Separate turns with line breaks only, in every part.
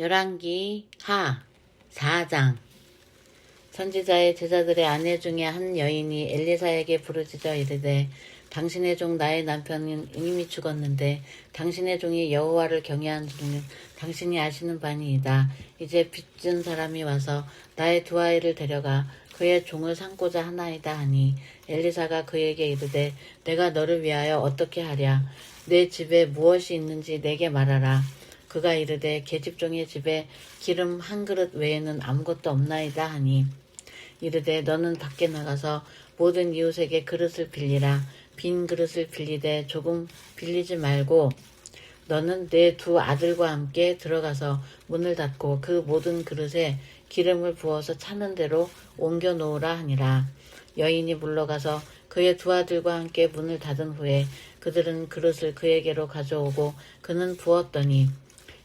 열왕기 하 4장. 선지자의 제자들의 아내 중에 한 여인이 엘리사에게 부르짖어 이르되 당신의 종 나의 남편은 이미 죽었는데 당신의 종이 여호와를 경외하는 줄은 당신이 아시는 바니이다. 이제 빚진 사람이 와서 나의 두 아이를 데려가 그의 종을 삼고자 하나이다 하니 엘리사가 그에게 이르되 내가 너를 위하여 어떻게 하랴. 내 집에 무엇이 있는지 내게 말하라. 그가 이르되 계집종의 집에 기름 한 그릇 외에는 아무것도 없나이다 하니 이르되 너는 밖에 나가서 모든 이웃에게 그릇을 빌리라. 빈 그릇을 빌리되 조금 빌리지 말고 너는 내 두 아들과 함께 들어가서 문을 닫고 그 모든 그릇에 기름을 부어서 차는 대로 옮겨 놓으라 하니라. 여인이 물러가서 그의 두 아들과 함께 문을 닫은 후에 그들은 그릇을 그에게로 가져오고 그는 부었더니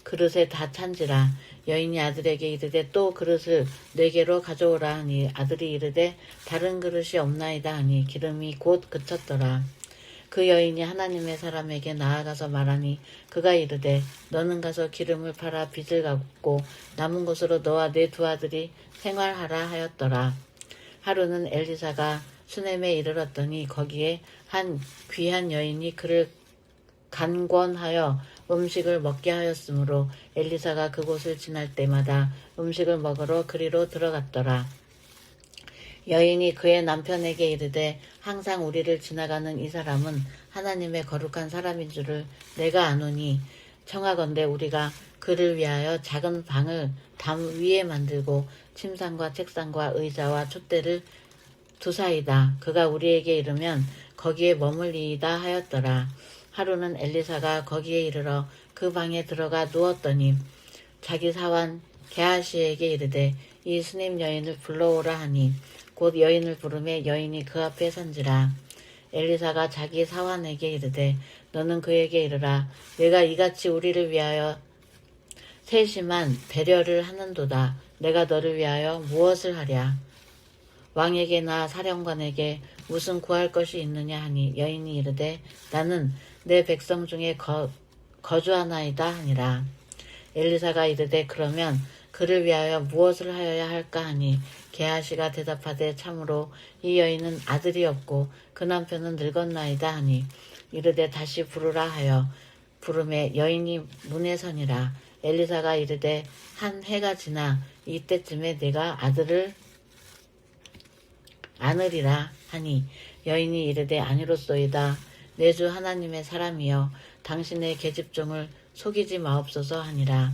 그릇에 다 찬지라. 여인이 아들에게 이르되 또 그릇을 4개로 가져오라 하니 아들이 이르되 다른 그릇이 없나이다 하니 기름이 곧 그쳤더라. 그 여인이 하나님의 사람에게 나아가서 말하니 그가 이르되 너는 가서 기름을 팔아 빚을 갚고 남은 것으로 너와 네 두 아들이 생활하라 하였더라. 하루는 엘리사가 수넴에 이르렀더니 거기에 한 귀한 여인이 그를 간권하여 음식을 먹게 하였으므로 엘리사가 그곳을 지날 때마다 음식을 먹으러 그리로 들어갔더라. 여인이 그의 남편에게 이르되 항상 우리를 지나가는 이 사람은 하나님의 거룩한 사람인 줄을 내가 아노니 청하건대 우리가 그를 위하여 작은 방을 담 위에 만들고 침상과 책상과 의자와 촛대를 두사이다. 그가 우리에게 이르면 거기에 머물리이다 하였더라. 하루는 엘리사가 거기에 이르러 그 방에 들어가 누웠더니 자기 사환 게하시에게 이르되 이 수넴 여인을 불러오라 하니 곧 여인을 부르매 여인이 그 앞에 선지라. 엘리사가 자기 사환에게 이르되 너는 그에게 이르라. 내가 이같이 우리를 위하여 세심한 배려를 하는도다. 내가 너를 위하여 무엇을 하랴. 왕에게나 사령관에게 무슨 구할 것이 있느냐 하니 여인이 이르되 나는 내 백성 중에 거주하나이다 하니라. 엘리사가 이르되 그러면 그를 위하여 무엇을 하여야 할까 하니 게하시가 대답하되 참으로 이 여인은 아들이 없고 그 남편은 늙었나이다 하니 이르되 다시 부르라 하여 부르매 여인이 문에 서니라. 엘리사가 이르되 한 해가 지나 이때쯤에 내가 아들을 안으리라 하니 여인이 이르되 아니로소이다. 내 주 하나님의 사람이여 당신의 계집종을 속이지 마옵소서 하니라.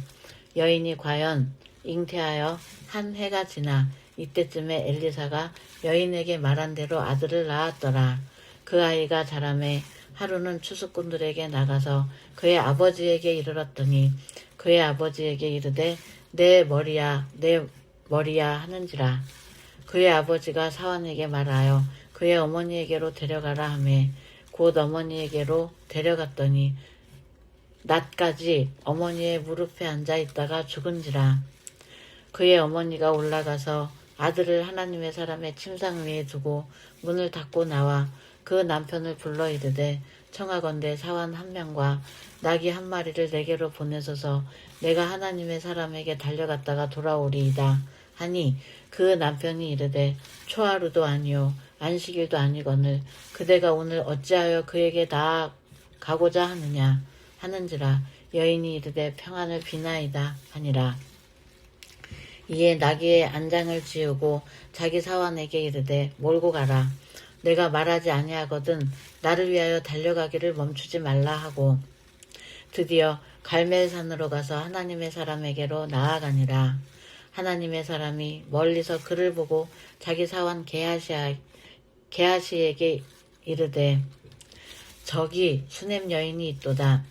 여인이 과연 잉태하여 한 해가 지나 이때쯤에 엘리사가 여인에게 말한 대로 아들을 낳았더라. 그 아이가 자라매 하루는 추수꾼들에게 나가서 그의 아버지에게 이르렀더니 그의 아버지에게 이르되 내 머리야 내 머리야 하는지라. 그의 아버지가 사환에게 말하여 그의 어머니에게로 데려가라 하매 곧 어머니에게로 데려갔더니 낮까지 어머니의 무릎에 앉아 있다가 죽은지라. 그의 어머니가 올라가서 아들을 하나님의 사람의 침상 위에 두고 문을 닫고 나와 그 남편을 불러 이르되 청하건대 사환 한 명과 나귀 한 마리를 내게로 보내소서. 내가 하나님의 사람에게 달려갔다가 돌아오리이다 하니 그 남편이 이르되 초하루도 아니요 안식일도 아니거늘 그대가 오늘 어찌하여 그에게 나아가고자 하느냐 하는지라. 여인이 이르되 평안을 비나이다 하니라. 이에 나귀의 안장을 지우고 자기 사환에게 이르되 몰고 가라. 내가 말하지 아니하거든 나를 위하여 달려가기를 멈추지 말라 하고 드디어 갈멜산으로 가서 하나님의 사람에게로 나아가니라. 하나님의 사람이 멀리서 그를 보고 자기 사환 게하시에게 이르되 저기 수넴 여인이 있도다.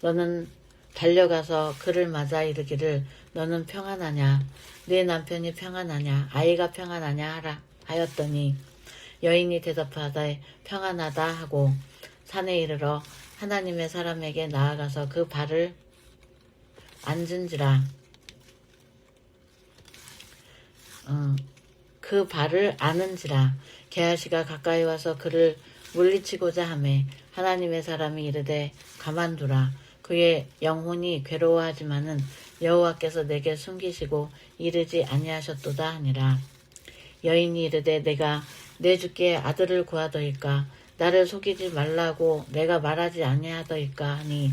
너는 달려가서 그를 맞아 이르기를 너는 평안하냐 네 남편이 평안하냐 아이가 평안하냐 하라 하였더니 여인이 대답하되 평안하다 하고 산에 이르러 하나님의 사람에게 나아가서 그 발을 앉은지라. 그 발을 아는지라. 게하시가 가까이 와서 그를 물리치고자 하매 하나님의 사람이 이르되 가만두라. 그의 영혼이 괴로워하지만은 여호와께서 내게 숨기시고 이르지 아니하셨도다 하니라. 여인이 이르되 내가 내 주께 아들을 구하더이까 나를 속이지 말라고 내가 말하지 아니하더이까 하니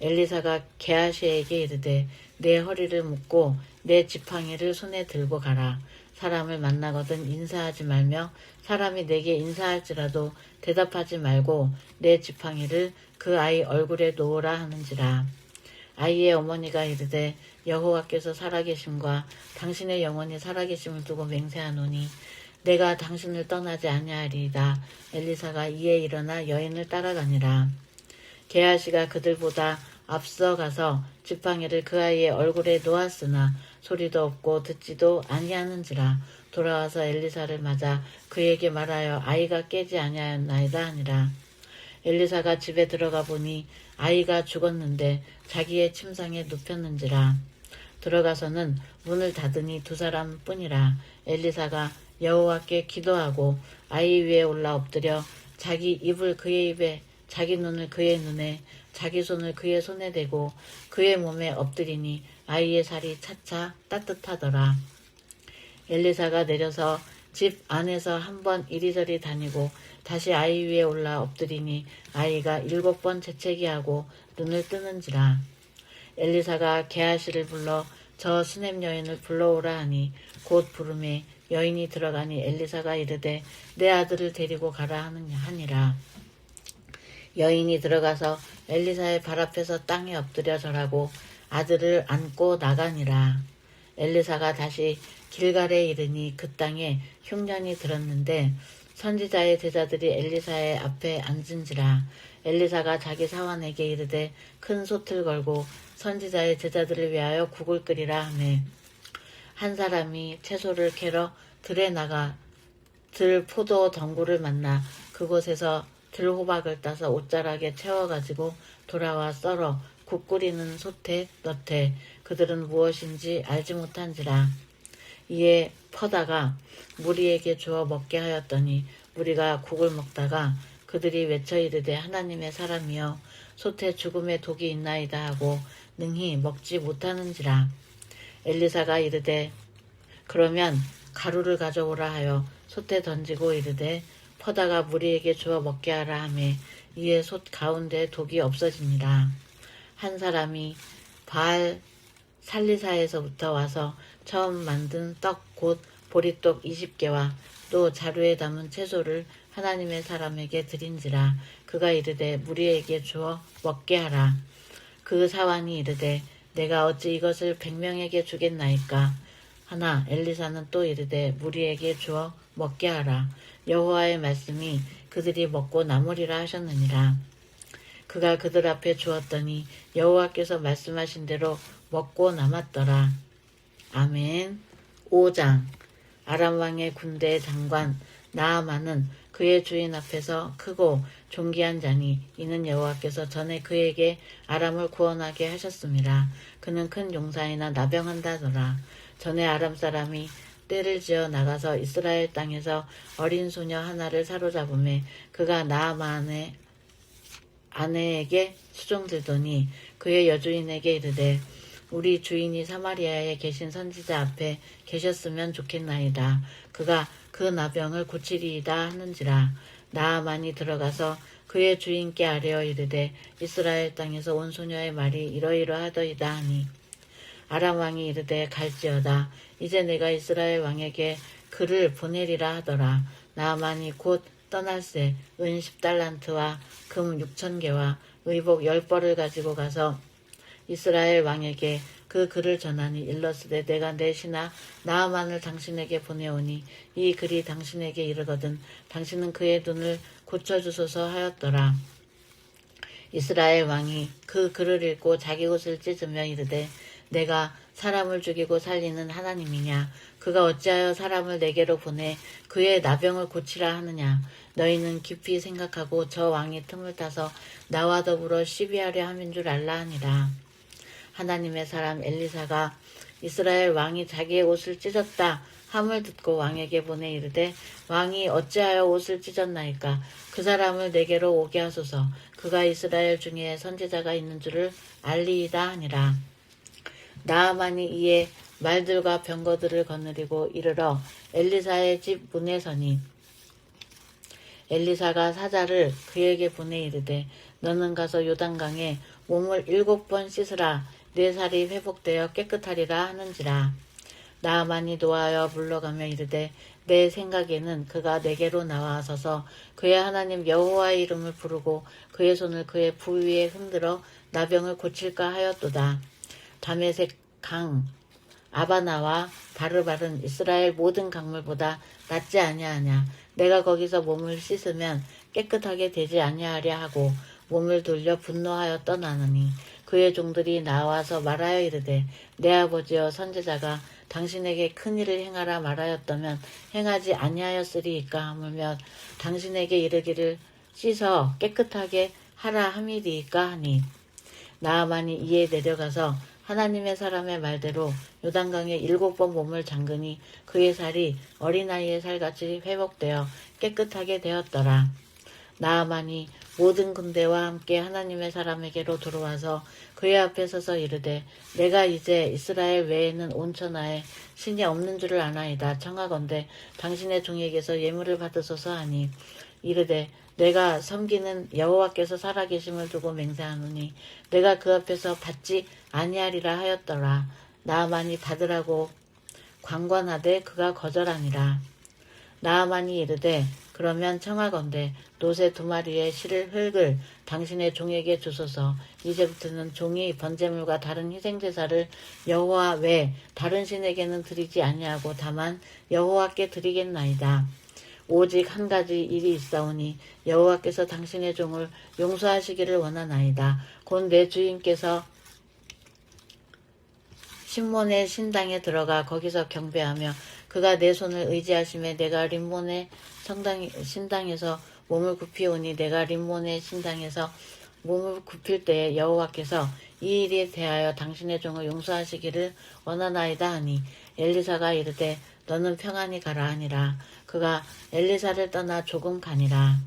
엘리사가 게하시에게 이르되 내 허리를 묶고 내 지팡이를 손에 들고 가라. 사람을 만나거든 인사하지 말며 사람이 내게 인사할지라도 대답하지 말고 내 지팡이를 그 아이 얼굴에 놓으라 하는지라. 아이의 어머니가 이르되 여호와께서 살아계심과 당신의 영혼이 살아계심을 두고 맹세하노니 내가 당신을 떠나지 아니하리이다. 엘리사가 이에 일어나 여인을 따라가니라. 게하시가 그들보다 앞서 가서 지팡이를 그 아이의 얼굴에 놓았으나 소리도 없고 듣지도 아니하는지라. 돌아와서 엘리사를 맞아 그에게 말하여 아이가 깨지 아니하였나이다 하니라. 엘리사가 집에 들어가 보니 아이가 죽었는데 자기의 침상에 눕혔는지라. 들어가서는 문을 닫으니 두 사람뿐이라. 엘리사가 여호와께 기도하고 아이 위에 올라 엎드려 자기 입을 그의 입에 자기 눈을 그의 눈에 자기 손을 그의 손에 대고 그의 몸에 엎드리니 아이의 살이 차차 따뜻하더라. 엘리사가 내려서 집 안에서 한번 이리저리 다니고 다시 아이 위에 올라 엎드리니 아이가 7번 재채기하고 눈을 뜨는지라. 엘리사가 게하시를 불러 저 수넴 여인을 불러오라 하니 곧 부르매 여인이 들어가니 엘리사가 이르되 내 아들을 데리고 가라 하니라. 여인이 들어가서 엘리사의 발 앞에서 땅에 엎드려 절하고 아들을 안고 나가니라. 엘리사가 다시 길갈에 이르니 그 땅에 흉년이 들었는데 선지자의 제자들이 엘리사의 앞에 앉은지라. 엘리사가 자기 사환에게 이르되 큰 솥을 걸고 선지자의 제자들을 위하여 국을 끓이라 하매 한 사람이 채소를 캐러 들에 나가 들 포도 덩굴을 만나 그곳에서 들호박을 따서 옷자락에 채워가지고 돌아와 썰어 국 끓이는 솥에 넣되 그들은 무엇인지 알지 못한지라. 이에 퍼다가 무리에게 주어 먹게 하였더니 무리가 국을 먹다가 그들이 외쳐 이르되 하나님의 사람이여 솥에 죽음의 독이 있나이다 하고 능히 먹지 못하는지라. 엘리사가 이르되 그러면 가루를 가져오라 하여 솥에 던지고 이르되 퍼다가 무리에게 주어 먹게 하라 하매 이에 솥 가운데 독이 없어지니라. 한 사람이 바알 살리사에서부터 와서 처음 만든 떡 곧 보리떡 20개와 또 자루에 담은 채소를 하나님의 사람에게 드린지라. 그가 이르되 무리에게 주어 먹게 하라. 그 사환이 이르되 내가 어찌 이것을 100명에게 주겠나이까. 하나 엘리사는 또 이르되 무리에게 주어 먹게 하라. 여호와의 말씀이 그들이 먹고 남으리라 하셨느니라. 그가 그들 앞에 주었더니 여호와께서 말씀하신 대로 먹고 남았더라. 아멘. 5장. 아람 왕의 군대의 장관 나아만은 그의 주인 앞에서 크고 존귀한 자니 이는 여호와께서 전에 그에게 아람을 구원하게 하셨음이라. 그는 큰 용사이나 나병한다더라. 전에 아람 사람이 떼를 지어 나가서 이스라엘 땅에서 어린 소녀 하나를 사로잡음에 그가 나아만의 아내에게 수종들더니 그의 여주인에게 이르되 우리 주인이 사마리아에 계신 선지자 앞에 계셨으면 좋겠나이다. 그가 그 나병을 고치리이다 하는지라. 나아만이 들어가서 그의 주인께 아뢰어 이르되 이스라엘 땅에서 온 소녀의 말이 이러이러하더이다 하니 아람 왕이 이르되 갈지어다. 이제 내가 이스라엘 왕에게 그를 보내리라 하더라. 나아만이 곧 떠날새 은 10달란트와 금 6,000개와 의복 10벌을 가지고 가서 이스라엘 왕에게 그 글을 전하니 일러스되 내가 내 신하 나아만을 당신에게 보내오니 이 글이 당신에게 이르거든 당신은 그의 눈을 고쳐주소서 하였더라. 이스라엘 왕이 그 글을 읽고 자기 옷을 찢으며 이르되 내가 사람을 죽이고 살리는 하나님이냐. 그가 어찌하여 사람을 내게로 보내 그의 나병을 고치라 하느냐. 너희는 깊이 생각하고 저 왕이 틈을 타서 나와 더불어 시비하려 함인 줄 알라 하니라. 하나님의 사람 엘리사가 이스라엘 왕이 자기의 옷을 찢었다 함을 듣고 왕에게 보내 이르되 왕이 어찌하여 옷을 찢었나이까. 그 사람을 내게로 오게 하소서. 그가 이스라엘 중에 선지자가 있는 줄을 알리이다 하니라. 나아만이 이에 말들과 병거들을 거느리고 이르러 엘리사의 집 문에 서니 엘리사가 사자를 그에게 보내 이르되 너는 가서 요단강에 몸을 7번 씻으라 네 살이 회복되어 깨끗하리라 하는지라. 나아만이 노하여 물러가며 이르되 내 생각에는 그가 내게로 나와서서 그의 하나님 여호와의 이름을 부르고 그의 손을 그의 부위에 흔들어 나병을 고칠까 하였도다. 다메섹 강 아바나와 바르발은 이스라엘 모든 강물보다 낫지 아니하냐. 내가 거기서 몸을 씻으면 깨끗하게 되지 아니하랴 하고 몸을 돌려 분노하여 떠나느니 그의 종들이 나와서 말하여 이르되 내 아버지여 선지자가 당신에게 큰 일을 행하라 말하였다면 행하지 아니하였으리이까 하물며 당신에게 이르기를 씻어 깨끗하게 하라 함이리이까 하니 나아만이 이에 내려가서 하나님의 사람의 말대로 요단강에 7번 몸을 잠그니 그의 살이 어린아이의 살같이 회복되어 깨끗하게 되었더라. 나아만이 모든 군대와 함께 하나님의 사람에게로 들어와서 그의 앞에 서서 이르되 내가 이제 이스라엘 외에는 온 천하에 신이 없는 줄을 아나이다. 청하건대 당신의 종에게서 예물을 받으소서 하니 이르되 내가 섬기는 여호와께서 살아계심을 두고 맹세하노니 내가 그 앞에서 받지 아니하리라 하였더라. 나아만이 받으라고 관관하되 그가 거절하니라. 나아만이 이르되 그러면 청하건대 노새 2마리의 실을 흙을 당신의 종에게 주소서. 이제부터는 종이 번제물과 다른 희생제사를 여호와 외 다른 신에게는 드리지 아니하고 다만 여호와께 드리겠나이다. 오직 한 가지 일이 있사오니 여호와께서 당신의 종을 용서하시기를 원하나이다. 곧 내 주인께서 신몬의 신당에 들어가 거기서 경배하며 그가 내 손을 의지하심에 내가 림몬의 신당에서 몸을 굽히오니 내가 림몬의 신당에서 몸을 굽힐 때에 여호와께서 이 일에 대하여 당신의 종을 용서하시기를 원하나이다 하니 엘리사가 이르되 너는 평안히 가라 하니라. 그가 엘리사를 떠나 조금 가니라.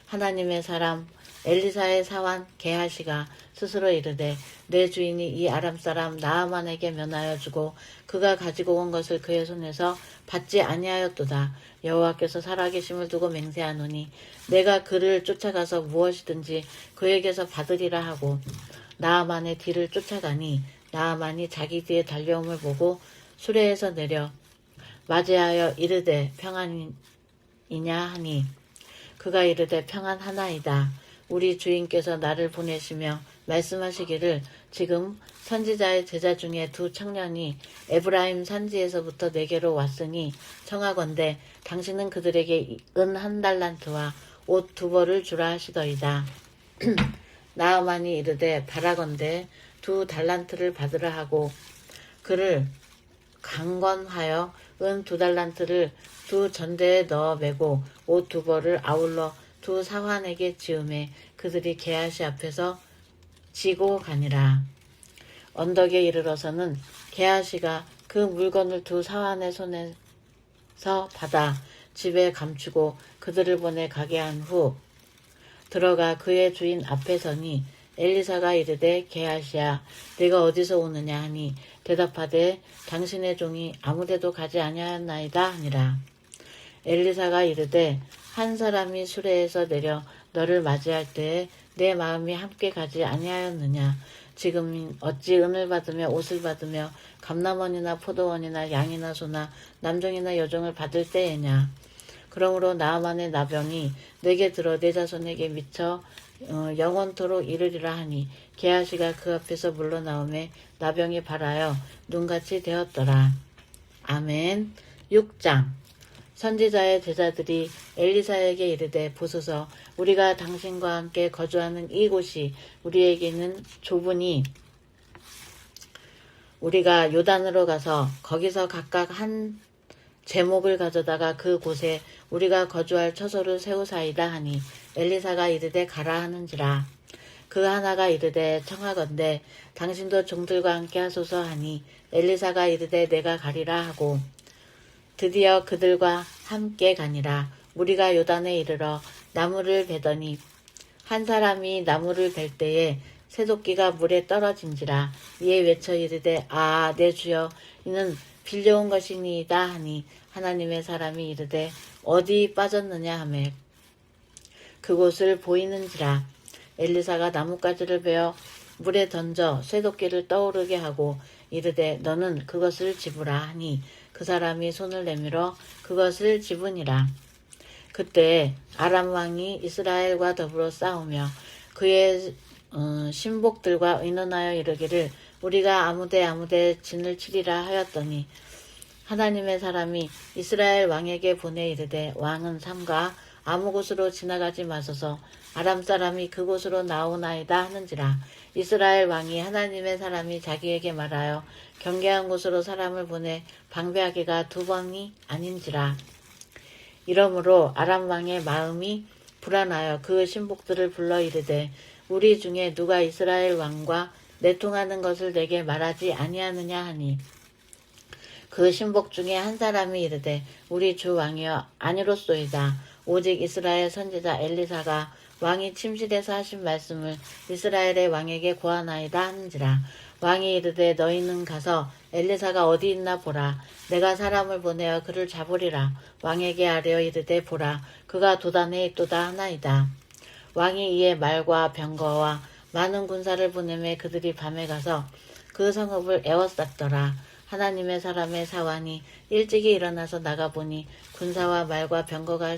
하나님의 사람 엘리사의 사환 게하시가 스스로 이르되 내 주인이 이 아람 사람 나아만에게 면하여 주고 그가 가지고 온 것을 그의 손에서 받지 아니하였도다. 여호와께서 살아계심을 두고 맹세하노니 내가 그를 쫓아가서 무엇이든지 그에게서 받으리라 하고 나아만의 뒤를 쫓아가니 나아만이 자기 뒤에 달려옴을 보고 수레에서 내려 맞이하여 이르되 평안이냐 하니 그가 이르되 평안하나이다. 우리 주인께서 나를 보내시며 말씀하시기를 지금 선지자의 제자 중에 2 청년이 에브라임 산지에서부터 내게로 왔으니 청하건대 당신은 그들에게 은 1달란트와 옷 2벌을 주라 하시더이다. 나아만이 이르되 바라건대 2달란트를 받으라 하고 그를 강권하여 은 2달란트를 2 전대에 넣어 매고 옷 2벌을 아울러 2 사환에게 지음에 그들이 게하시 앞에서 지고 가니라. 언덕에 이르러서는 게하시가 그 물건을 2 사환의 손에서 받아 집에 감추고 그들을 보내 가게 한 후 들어가 그의 주인 앞에 서니 엘리사가 이르되 게하시야 네가 어디서 오느냐 하니 대답하되 당신의 종이 아무데도 가지 아니하였나이다 하니라. 엘리사가 이르되 한 사람이 수레에서 내려 너를 맞이할 때에 내 마음이 함께 가지 아니하였느냐. 지금 어찌 은을 받으며 옷을 받으며 감람원이나 포도원이나 양이나 소나 남종이나 여종을 받을 때에냐. 그러므로 나아만의 나병이 내게 들어 내 자손에게 미쳐 영원토록 이르리라 하니 게하시가 그 앞에서 물러나오매 나병이 발하여 눈같이 되었더라. 아멘. 6장. 선지자의 제자들이 엘리사에게 이르되 보소서 우리가 당신과 함께 거주하는 이곳이 우리에게는 좁으니 우리가 요단으로 가서 거기서 각각 한 제목을 가져다가 그 곳에 우리가 거주할 처소를 세우사이다 하니 엘리사가 이르되 가라 하는지라. 그 하나가 이르되 청하건대 당신도 종들과 함께 하소서 하니 엘리사가 이르되 내가 가리라 하고 드디어 그들과 함께 가니라. 우리가 요단에 이르러 나무를 베더니 한 사람이 나무를 벨 때에 새도끼가 물에 떨어진지라. 이에 외쳐 이르되 아 내 주여 이는 빌려온 것이니이다 하니 하나님의 사람이 이르되 어디 빠졌느냐 하매 그곳을 보이는지라. 엘리사가 나뭇가지를 베어 물에 던져 쇠도끼를 떠오르게 하고 이르되 너는 그것을 집으라 하니 그 사람이 손을 내밀어 그것을 집으니라. 그때 아람 왕이 이스라엘과 더불어 싸우며 그의 신복들과 의논하여 이르기를 우리가 아무데 진을 치리라 하였더니 하나님의 사람이 이스라엘 왕에게 보내 이르되 왕은 삼가 아무 곳으로 지나가지 마소서 아람 사람이 그곳으로 나오나이다 하는지라. 이스라엘 왕이 하나님의 사람이 자기에게 말하여 경계한 곳으로 사람을 보내 방배하기가 2번이 아닌지라. 이러므로 아람 왕의 마음이 불안하여 그 신복들을 불러 이르되 우리 중에 누가 이스라엘 왕과 내통하는 것을 내게 말하지 아니하느냐 하니 그 신복 중에 한 사람이 이르되 우리 주 왕이여 아니로소이다. 오직 이스라엘 선지자 엘리사가 왕이 침실에서 하신 말씀을 이스라엘의 왕에게 고하나이다 하는지라. 왕이 이르되 너희는 가서 엘리사가 어디 있나 보라. 내가 사람을 보내어 그를 잡으리라. 왕에게 아뢰어 이르되 보라 그가 도단에 있도다 하나이다. 왕이 이에 말과 병거와 많은 군사를 보내매 그들이 밤에 가서 그 성읍을 에워쌌더라. 하나님의 사람의 사환이 일찍이 일어나서 나가보니 군사와 말과 병거가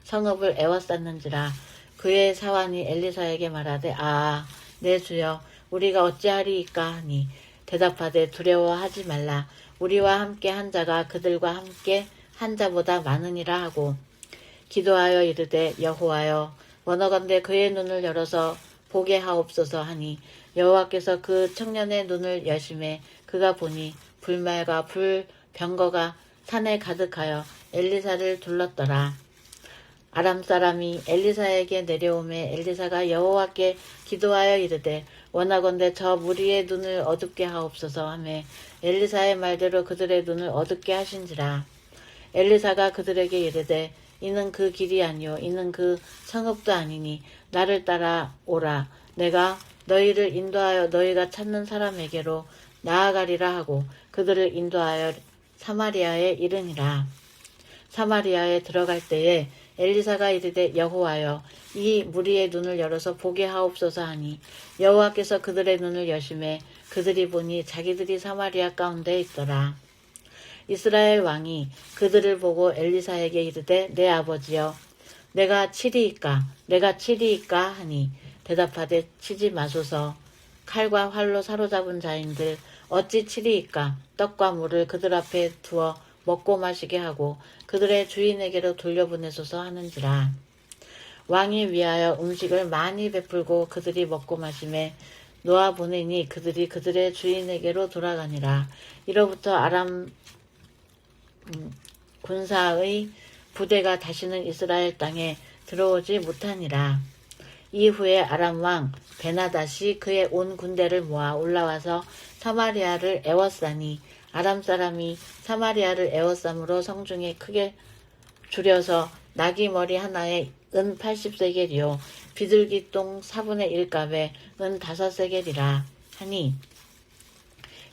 성읍을 에워쌌는지라. 그의 사환이 엘리사에게 말하되 아 내 주여 우리가 어찌하리이까 하니 대답하되 두려워하지 말라. 우리와 함께 한 자가 그들과 함께 한 자보다 많으니라 하고 기도하여 이르되 여호와여 원하건대 그의 눈을 열어서 보게 하옵소서 하니 여호와께서 그 청년의 눈을 여심해 그가 보니 불말과 병거가 산에 가득하여 엘리사를 둘렀더라. 아람 사람이 엘리사에게 내려오매 엘리사가 여호와께 기도하여 이르되 원하건대 저 무리의 눈을 어둡게 하옵소서 하매 엘리사의 말대로 그들의 눈을 어둡게 하신지라. 엘리사가 그들에게 이르되 이는 그 길이 아니요 이는 그 성읍도 아니니 나를 따라 오라. 내가 너희를 인도하여 너희가 찾는 사람에게로 나아가리라 하고 그들을 인도하여 사마리아에 이르니라. 사마리아에 들어갈 때에 엘리사가 이르되 여호와여 이 무리의 눈을 열어서 보게 하옵소서 하니 여호와께서 그들의 눈을 여심해 그들이 보니 자기들이 사마리아 가운데 있더라. 이스라엘 왕이 그들을 보고 엘리사에게 이르되 내 아버지여 내가 치리이까 하니 대답하되 치지 마소서. 칼과 활로 사로잡은 자인들 어찌 치리이까. 떡과 물을 그들 앞에 두어 먹고 마시게 하고 그들의 주인에게로 돌려보내소서 하는지라. 왕이 위하여 음식을 많이 베풀고 그들이 먹고 마심에 놓아 보내니 그들이 그들의 주인에게로 돌아가니라. 이로부터 아람 군사의 부대가 다시는 이스라엘 땅에 들어오지 못하니라. 이후에 아람 왕 베나닷이 그의 온 군대를 모아 올라와서 사마리아를 에워싸니 아람 사람이 사마리아를 에워싸므로 성중에 크게 줄여서 나귀 머리 하나에 은 80세겔이요 비둘기똥 4분의 1값에 은 5세겔이라 하니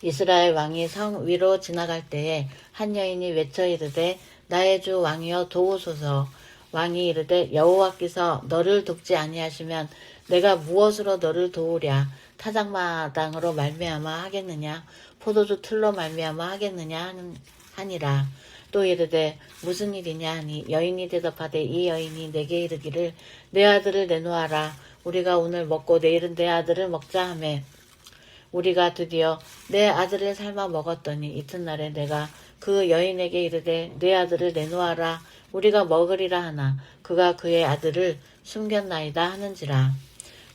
이스라엘 왕이 성 위로 지나갈 때에 한 여인이 외쳐 이르되 나의 주 왕이여 도우소서. 왕이 이르되 여호와께서 너를 돕지 아니하시면 내가 무엇으로 너를 도우랴. 타작마당으로 말미암아 하겠느냐 포도주 틀로 말미암아 하겠느냐 하니라. 또 이르되 무슨 일이냐 하니 여인이 대답하되 이 여인이 내게 이르기를 내 아들을 내놓아라. 우리가 오늘 먹고 내일은 내 아들을 먹자 하매 우리가 드디어 내 아들을 삶아 먹었더니 이튿날에 내가 그 여인에게 이르되 내 아들을 내놓아라. 우리가 먹으리라 하나 그가 그의 아들을 숨겼나이다 하는지라.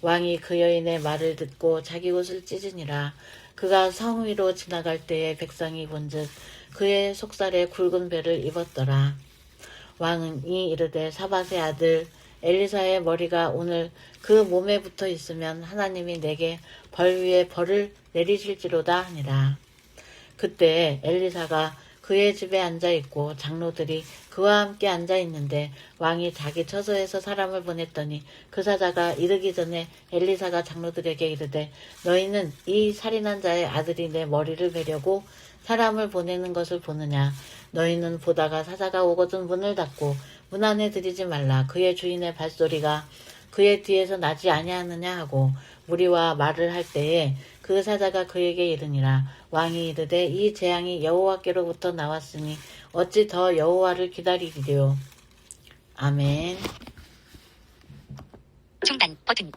왕이 그 여인의 말을 듣고 자기 옷을 찢으니라. 그가 성 위로 지나갈 때에 백성이 본즉 그의 속살에 굵은 배를 입었더라. 왕이 이르되 사밧의 아들 엘리사의 머리가 오늘 그 몸에 붙어 있으면 하나님이 내게 벌 위에 벌을 내리실지로다 하니라. 그때 엘리사가 그의 집에 앉아 있고 장로들이 그와 함께 앉아 있는데 왕이 자기 처소에서 사람을 보냈더니 그 사자가 이르기 전에 엘리사가 장로들에게 이르되 너희는 이 살인한 자의 아들이 내 머리를 베려고 사람을 보내는 것을 보느냐. 너희는 보다가 사자가 오거든 문을 닫고 문 안에 들이지 말라. 그의 주인의 발소리가 그의 뒤에서 나지 아니하느냐 하고 무리와 말을 할 때에 그 사자가 그에게 이르니라. 왕이 이르되 이 재앙이 여호와께로부터 나왔으니 어찌 더 여호와를 기다리리요. 아멘.
중단 버튼.